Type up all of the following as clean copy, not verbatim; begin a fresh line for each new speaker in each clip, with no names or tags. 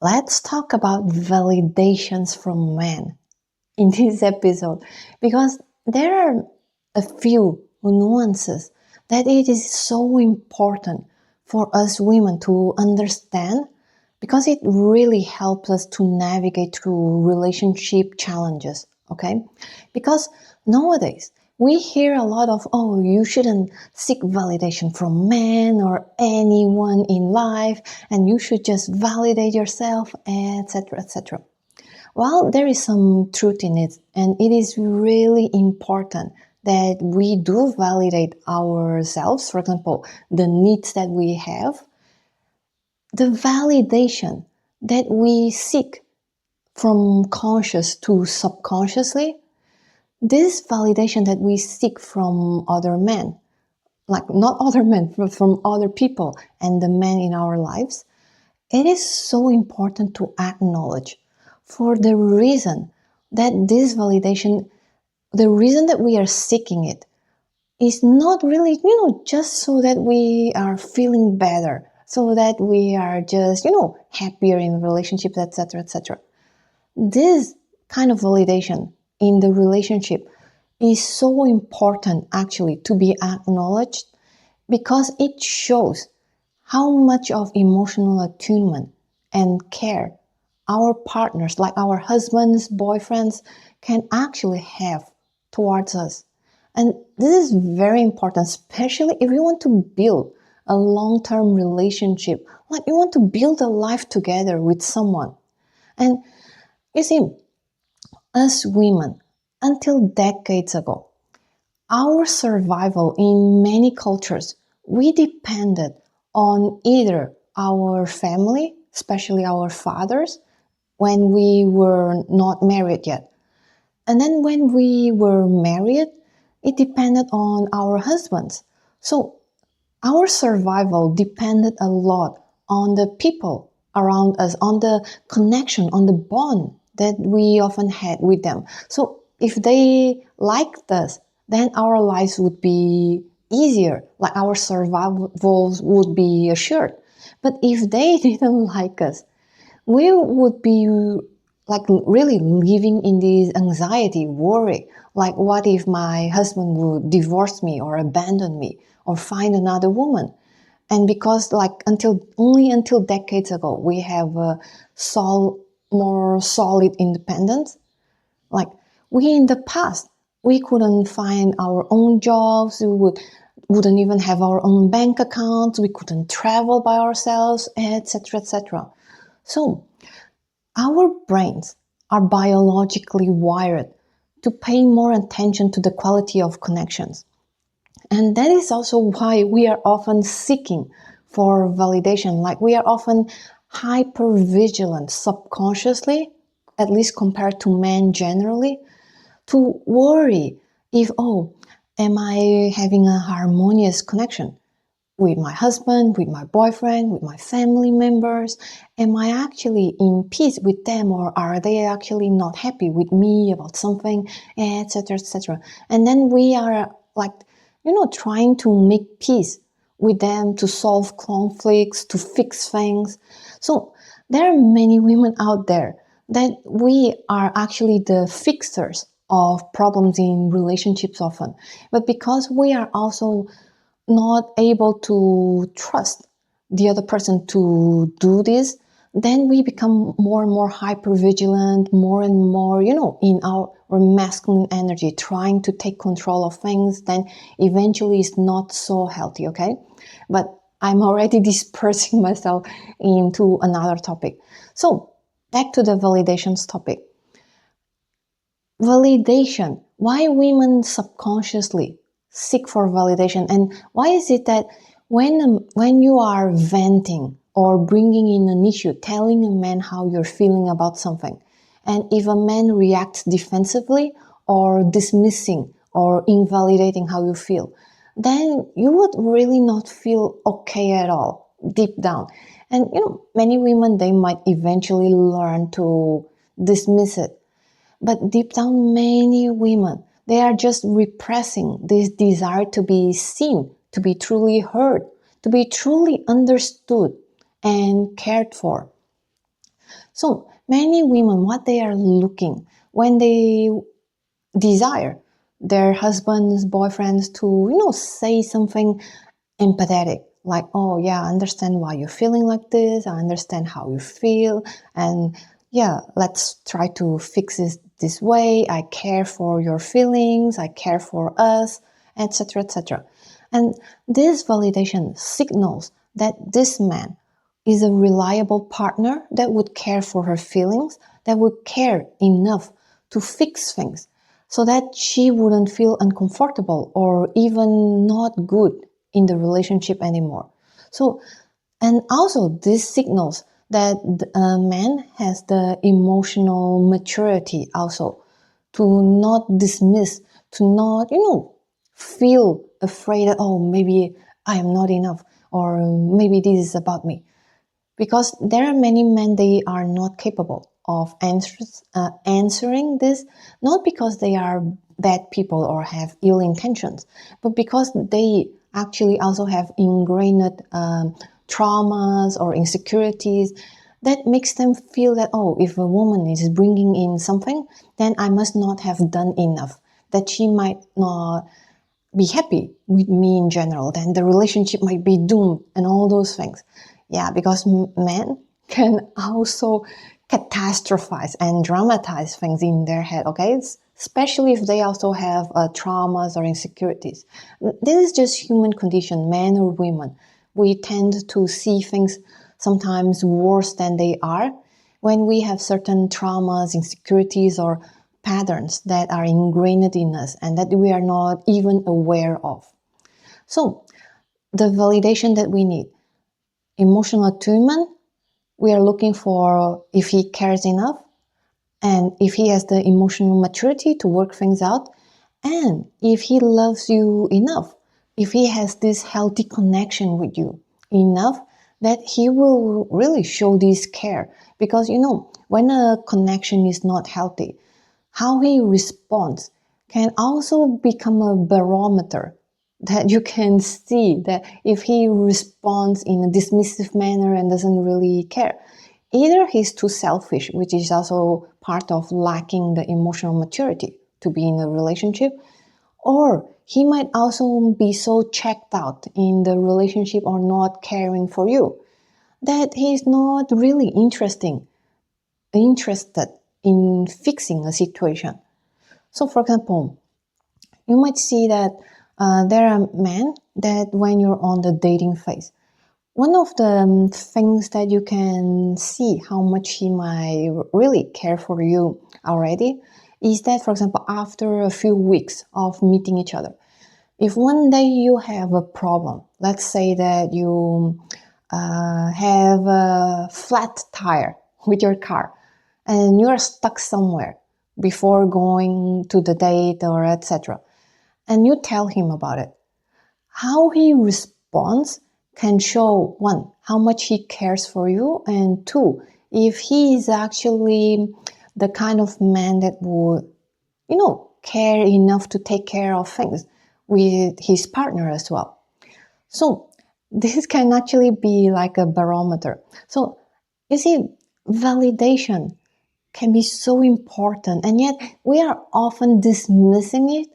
let's talk about validations from men in this episode because there are a few nuances that it is so important for us women to understand because it really helps us to navigate through relationship challenges, okay? Because nowadays we hear a lot of, oh, you shouldn't seek validation from men or anyone in life, and you should just validate yourself, etc., etc. Well, there is some truth in it, and it is really important that we do validate ourselves. For example, the needs that we have, the validation that we seek from conscious to subconsciously, this validation that we seek from other men, like not other men, but from other people and the men in our lives, it is so important to acknowledge for the reason that this validation, the reason that we are seeking it is not really, just so that we are feeling better, so that we are just, happier in relationships, etc., etc. This kind of validation in the relationship is so important actually to be acknowledged because it shows how much of emotional attunement and care our partners, like our husbands, boyfriends, can actually have towards us. And this is very important, especially if you want to build a long-term relationship, like you want to build a life together with someone. And you see, us women, until decades ago, our survival in many cultures, we depended on either our family, especially our fathers, when we were not married yet. And then when we were married, it depended on our husbands. So our survival depended a lot on the people around us, on the connection, on the bond that we often had with them. So if they liked us, then our lives would be easier, like our survival would be assured. But if they didn't like us, we would be like really living in this anxiety, worry. Like, what if my husband would divorce me or abandon me or find another woman? And because only until decades ago, we have a more solid independence. Like we in the past, we couldn't find our own jobs. Wouldn't even have our own bank accounts. We couldn't travel by ourselves, etc., etc. So our brains are biologically wired to pay more attention to the quality of connections. And that is also why we are often seeking for validation. Like we are often hyper vigilant subconsciously, at least compared to men generally, to worry if, oh, am I having a harmonious connection with my husband, with my boyfriend, with my family members? Am I actually in peace with them, or are they actually not happy with me about something, etc., etc.? And then we are like, trying to make peace with them, to solve conflicts, to fix things. So there are many women out there that we are actually the fixers of problems in relationships often. But because we are also not able to trust the other person to do this, then we become more and more hyper vigilant, more and more, in our masculine energy, trying to take control of things. Then eventually it's not so healthy, okay? But I'm already dispersing myself into another topic. So back to the validations topic. Validation. Why women subconsciously seek for validation, and why is it that when you are venting or bringing in an issue, telling a man how you're feeling about something, and if a man reacts defensively or dismissing or invalidating how you feel, then you would really not feel okay at all deep down. And many women, they might eventually learn to dismiss it. But deep down, many women, they are just repressing this desire to be seen, to be truly heard, to be truly understood and cared for. So many women, what they are looking when they desire their husbands, boyfriends to, say something empathetic, like, oh yeah, I understand why you're feeling like this, I understand how you feel, and yeah, let's try to fix this way, I care for your feelings, I care for us, etc., etc. And this validation signals that this man is a reliable partner that would care for her feelings, that would care enough to fix things so that she wouldn't feel uncomfortable or even not good in the relationship anymore. So, and also this signals that a man has the emotional maturity also to not dismiss, to not, feel afraid that, oh, maybe I am not enough, or maybe this is about me. Because there are many men, they are not capable of answering this, not because they are bad people or have ill intentions, but because they actually also have ingrained traumas or insecurities that makes them feel that, oh, if a woman is bringing in something, then I must not have done enough, that she might not be happy with me in general, then the relationship might be doomed and all those things. Yeah, because men can also catastrophize and dramatize things in their head, okay? Especially if they also have traumas or insecurities. This is just human condition, men or women. We tend to see things sometimes worse than they are when we have certain traumas, insecurities, or patterns that are ingrained in us and that we are not even aware of. So, the validation that we need, emotional attunement, we are looking for if he cares enough and if he has the emotional maturity to work things out, and if he loves you enough, if he has this healthy connection with you enough that he will really show this care. Because when a connection is not healthy, how he responds can also become a barometer that you can see that if he responds in a dismissive manner and doesn't really care, either he's too selfish, which is also part of lacking the emotional maturity to be in a relationship, or he might also be so checked out in the relationship or not caring for you that he's not really interested in fixing a situation. So, for example, you might see that there are men that when you're on the dating phase, one of the things that you can see how much he might really care for you already is that, for example, after a few weeks of meeting each other, if one day you have a problem, let's say that you have a flat tire with your car and you're stuck somewhere before going to the date or etc., and you tell him about it, how he responds can show, one, how much he cares for you, and two, if he is actually the kind of man that would, care enough to take care of things with his partner as well. So this can actually be like a barometer. So you see, validation can be so important, and yet we are often dismissing it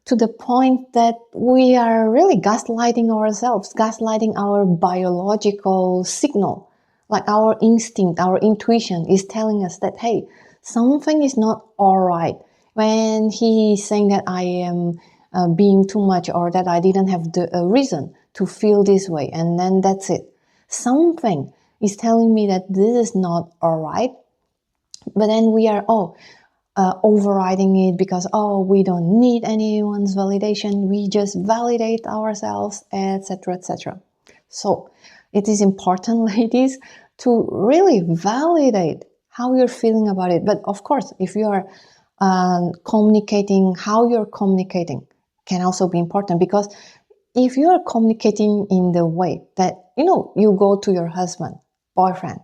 to the point that we are really gaslighting ourselves, gaslighting our biological signal. Like our instinct, our intuition is telling us that, hey, something is not all right. When he's saying that I am being too much or that I didn't have the reason to feel this way, and then that's it. Something is telling me that this is not all right. But then we are overriding it because, we don't need anyone's validation. We just validate ourselves, etc., etc. So it is important, ladies, to really validate how you're feeling about it. But of course, if you are communicating, how you're communicating can also be important, because if you are communicating in the way that, you go to your husband, boyfriend,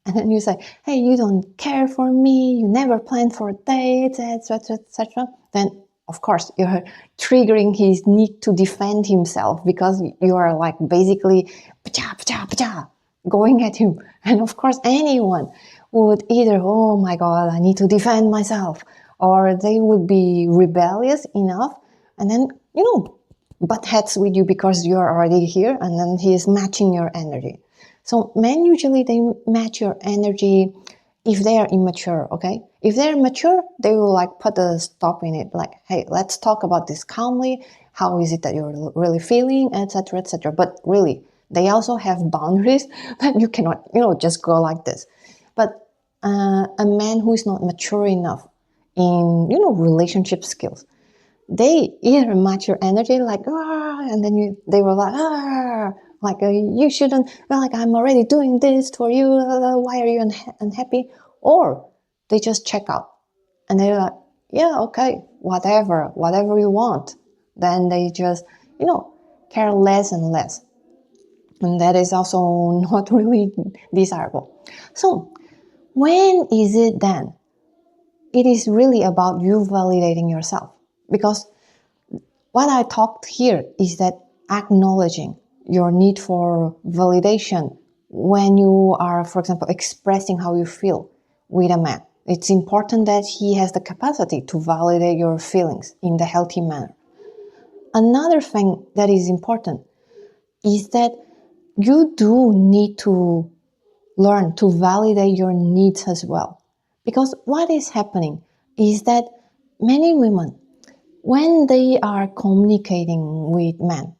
and then you say, hey, you don't care for me, you never plan for dates, etc., etc., then of course you're triggering his need to defend himself, because you are like basically pacha, pacha, pacha, going at him. And of course anyone would either, oh my God, I need to defend myself, or they would be rebellious enough and then, butt heads with you because you're already here, and then he is matching your energy. So men usually, they match your energy if they are immature, okay? If they're mature, they will like put a stop in it, like, hey, let's talk about this calmly. How is it that you're really feeling, etc., etc. But really, they also have boundaries that you cannot, just go like this. But a man who is not mature enough in, relationship skills, they either match your energy like, and then they were like, you shouldn't, like, I'm already doing this for you, why are you unhappy? Or they just check out and they're like, yeah, okay, whatever you want. Then they just, care less and less. And that is also not really desirable. So when is it then? It is really about you validating yourself. Because what I talked here is that acknowledging your need for validation when you are, for example, expressing how you feel with a man. It's important that he has the capacity to validate your feelings in the healthy manner. Another thing that is important is that you do need to learn to validate your needs as well. Because what is happening is that many women, when they are communicating with men,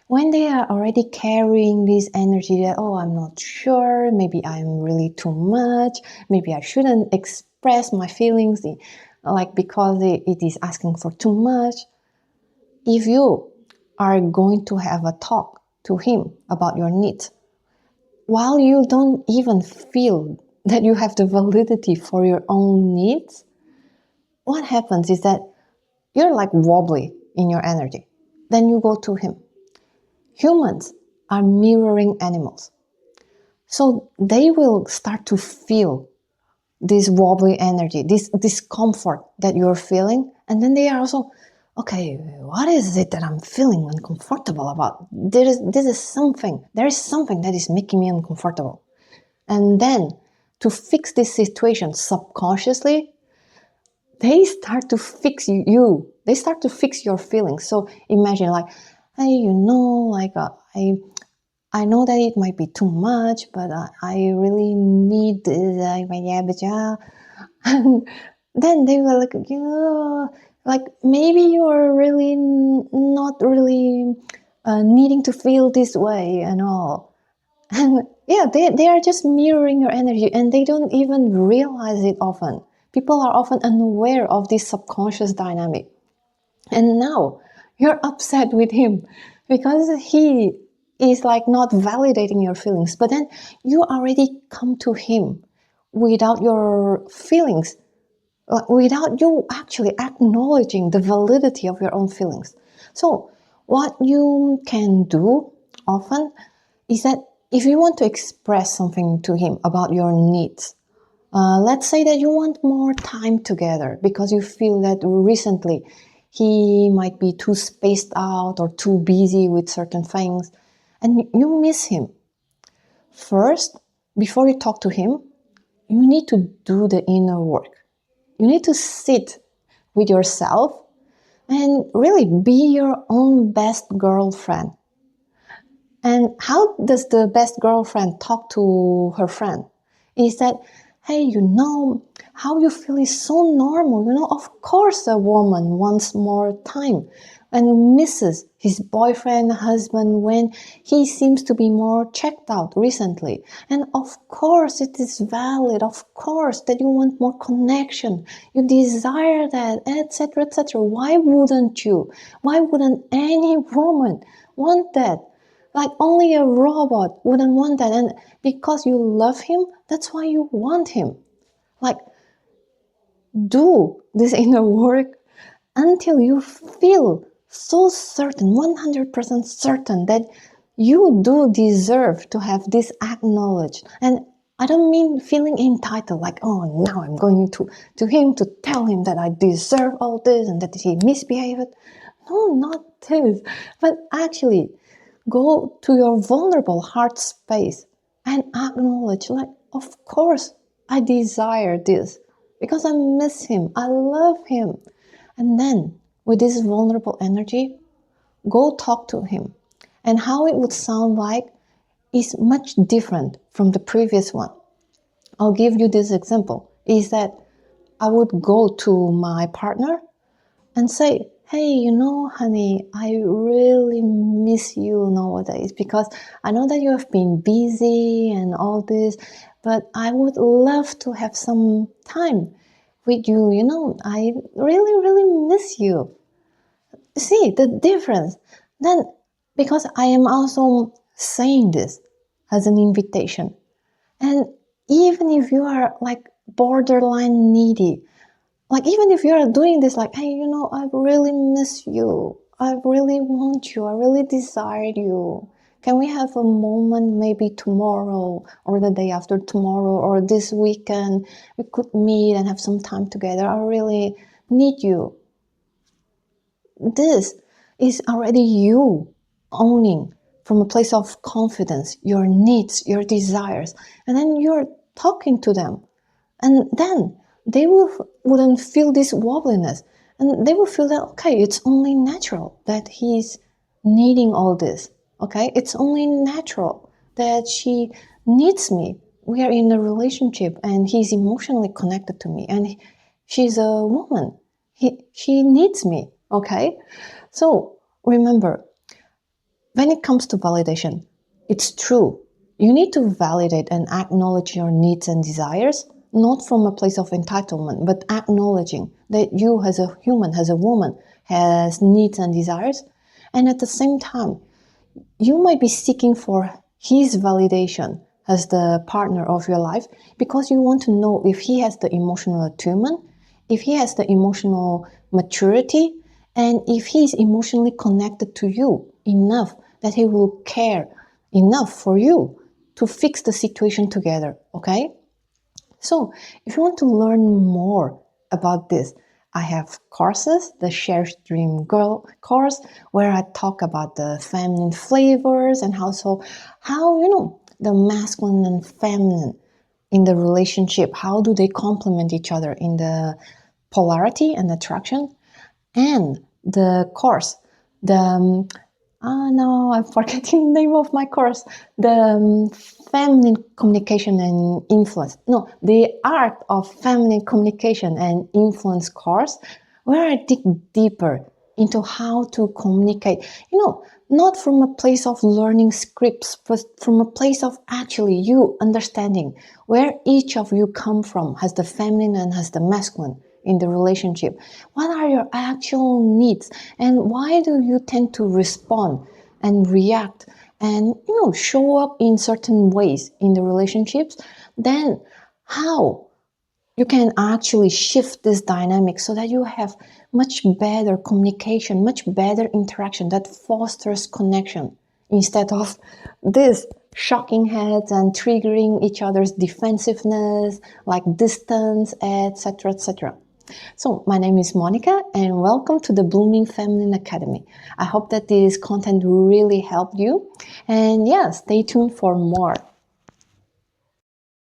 when they are already carrying this energy that, oh, I'm not sure, maybe I'm really too much, maybe I shouldn't express my feelings, like because it is asking for too much. If you are going to have a talk to him about your needs, while you don't even feel that you have the validity for your own needs, what happens is that you're like wobbly in your energy. Then you go to him. Humans are mirroring animals. So they will start to feel this wobbly energy, this discomfort that you're feeling. And then they are also, okay, what is it that I'm feeling uncomfortable about? There is something that is making me uncomfortable. And then to fix this situation subconsciously, they start to fix you. They start to fix your feelings. So imagine like, hey, like I know that it might be too much, but I really need this. And then they were like, like maybe you are really not really needing to feel this way and all. And yeah, they are just mirroring your energy and they don't even realize it often. People are often unaware of this subconscious dynamic. And now you're upset with him because he is like not validating your feelings. But then you already come to him without your feelings, without you actually acknowledging the validity of your own feelings. So what you can do often is that if you want to express something to him about your needs, let's say that you want more time together because you feel that recently he might be too spaced out or too busy with certain things and you miss him. First, before you talk to him, you need to do the inner work. You need to sit with yourself and really be your own best girlfriend. And how does the best girlfriend talk to her friend? Is that, hey, how you feel is so normal. Of course a woman wants more time and misses his boyfriend, husband when he seems to be more checked out recently. And of course it is valid, of course, that you want more connection. You desire that, etc., etc. Why wouldn't you? Why wouldn't any woman want that? Like only a robot wouldn't want that. And because you love him, that's why you want him. Like, do this inner work until you feel so certain, 100% certain that you do deserve to have this acknowledged. And I don't mean feeling entitled, like, oh, now I'm going to him to tell him that I deserve all this and that he misbehaved. No, not this. But actually, go to your vulnerable heart space and acknowledge, like, of course, I desire this because I miss him, I love him. And then with this vulnerable energy, go talk to him. And how it would sound like is much different from the previous one. I'll give you this example, is that I would go to my partner and say, hey, honey, I really miss you nowadays because I know that you have been busy and all this, but I would love to have some time with you. I really, really miss you. See the difference? Then, because I am also saying this as an invitation. And even if you are like borderline needy, like even if you are doing this, like, hey, I really miss you. I really want you. I really desired you. Can we have a moment maybe tomorrow or the day after tomorrow or this weekend? We could meet and have some time together. I really need you. This is already you owning from a place of confidence, your needs, your desires. And then you're talking to them. And then they wouldn't feel this wobbliness. And they will feel that, okay, it's only natural that he's needing all this. Okay, it's only natural that she needs me. We are in a relationship and he's emotionally connected to me. And she's a woman. She needs me. Okay, so remember, when it comes to validation, it's true. You need to validate and acknowledge your needs and desires, not from a place of entitlement, but acknowledging that you as a human, as a woman, has needs and desires. And at the same time, you might be seeking for his validation as the partner of your life because you want to know if he has the emotional attunement, if he has the emotional maturity, and if he's emotionally connected to you enough that he will care enough for you to fix the situation together, okay? So if you want to learn more about this, I have courses, the Share Dream Girl course, where I talk about the feminine flavors and how the masculine and feminine in the relationship, how do they complement each other in the polarity and attraction. And the course, no, I'm forgetting the name of my course. The feminine communication and influence. No, the art of feminine communication and influence course, where I dig deeper into how to communicate. Not from a place of learning scripts, but from a place of actually you understanding where each of you come from, has the feminine and has the masculine in the relationship. What are your actual needs and why do you tend to respond and react and show up in certain ways in the relationships? Then how you can actually shift this dynamic so that you have much better communication, much better interaction that fosters connection instead of this shocking heads and triggering each other's defensiveness, like distance, etc., etc. So my name is Monica and welcome to the Blooming Feminine Academy. I hope that this content really helped you and stay tuned for more.